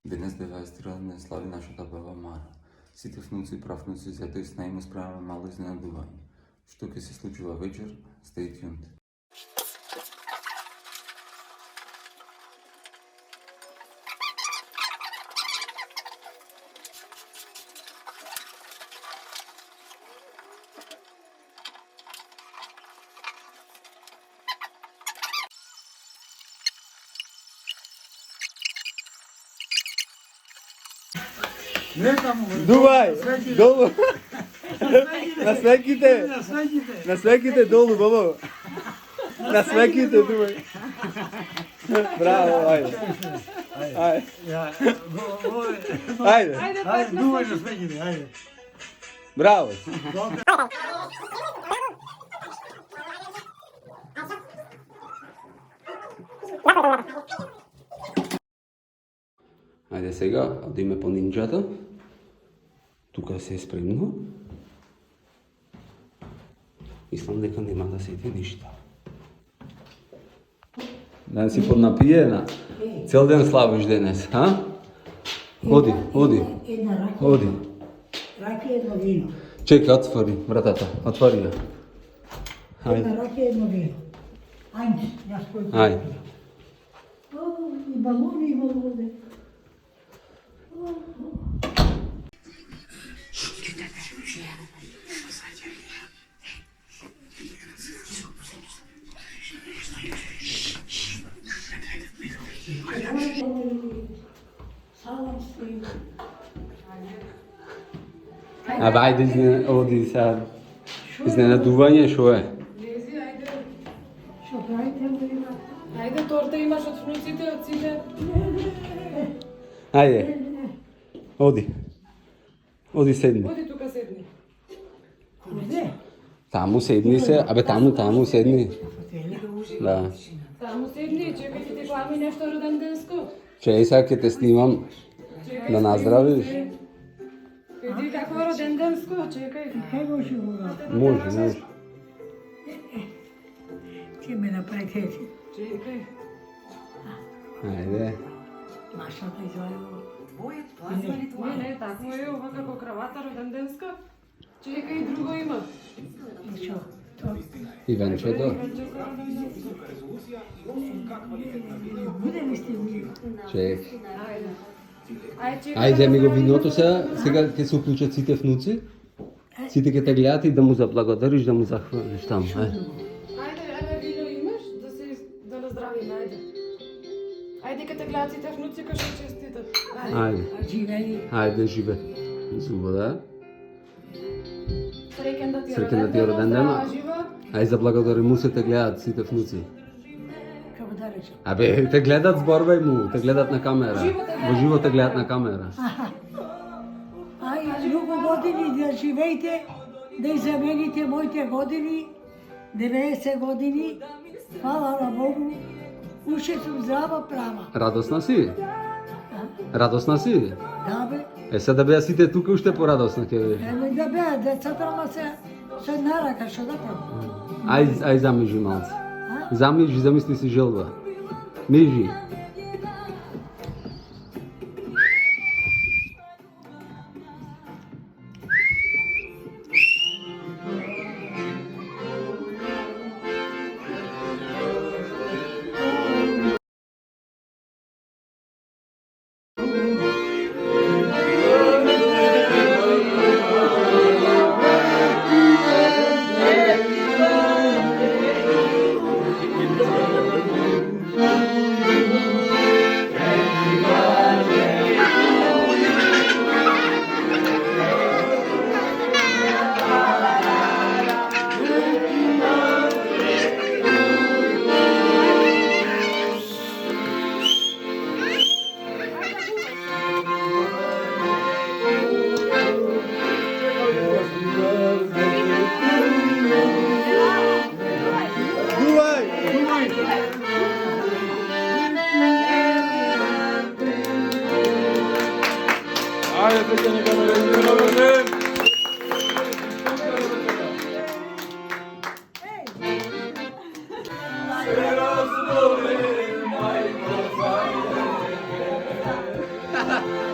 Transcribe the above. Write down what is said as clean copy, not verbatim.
Денес 20 слави нашата баба Мара. Сите внуци и правнуци за тој с најме справяме мало изненадување. Што ќе се случува вечер? Stay tuned. Дувай! Долу! На свеките! На свеките долу, бабо! На свеките, дувай! Браво, ајде! Ајде! Ајде! Ајде, дувай на свеките, ајде. Браво! Ајде сега, одиме по нинџата. Тука се е спремно. Мислам дека нема да сети ништа. Да си поднапиена. Цел ден славиш денес, а? Оди, оди. Оди. Раки едно вино. Чекай, отвори вратата. Отвори ја. Ајде. Една раки едно вино. Ајде, јас кој. Ајде. И балони, и балони. Абе, ајде, оди сега. Изненадување, шо е? Лези, ајде. Што правите, Марина? Ајде, торта имаш од внуците, од сите. Ајде. Оди. Оди седни. Оди тука седни. Којде? Таму седни се, абе таму седни. Да. Таму седни, чекај ќе ти клами нешто роден денско. Чеј сега ќе те снимам да наздравиш. Види какво роден денско, чекај. Кај може кога? Може. Ти ме направите. Чекај. Ајде. Машата изојава. Не, такво е ова како кравата роден денско. Чекај, друго има. И што? То Ивенчето. буде ли сте ви? Чек. Ајде. Ајде, чекај. Ајде ми го виното сега ќе се уклучат сите внуци. Сите ќе те гледат и да му заблагодариш, да му захвалиш таму. Ајде, вино имаш да наздравиме, ајде. Ајде ке те гледат сите внуци кои што честитат. Ајде. Живели. Ајде живе. Зубода. Среќен да ти Среќен да ти е роден ден. здрава, жива. Ај заблагодари му се те гледат сите внуци. Како да речем? Абе, те гледат, зборвај му, те гледат на камера. Во живо те гледат на камера. Ај, многу години да живеете, да изамените моите години, 90 години, фала на Богу, уште сум здрава права. Радосна си? Радосна си? Да бе, Е, сега да беа сите тука, уште порадосна ќе би. еме да беа децата, ама се нарака, што да правам? Ај замижи малце. Замижи, замисли си желба. Мижи. Ха-ха.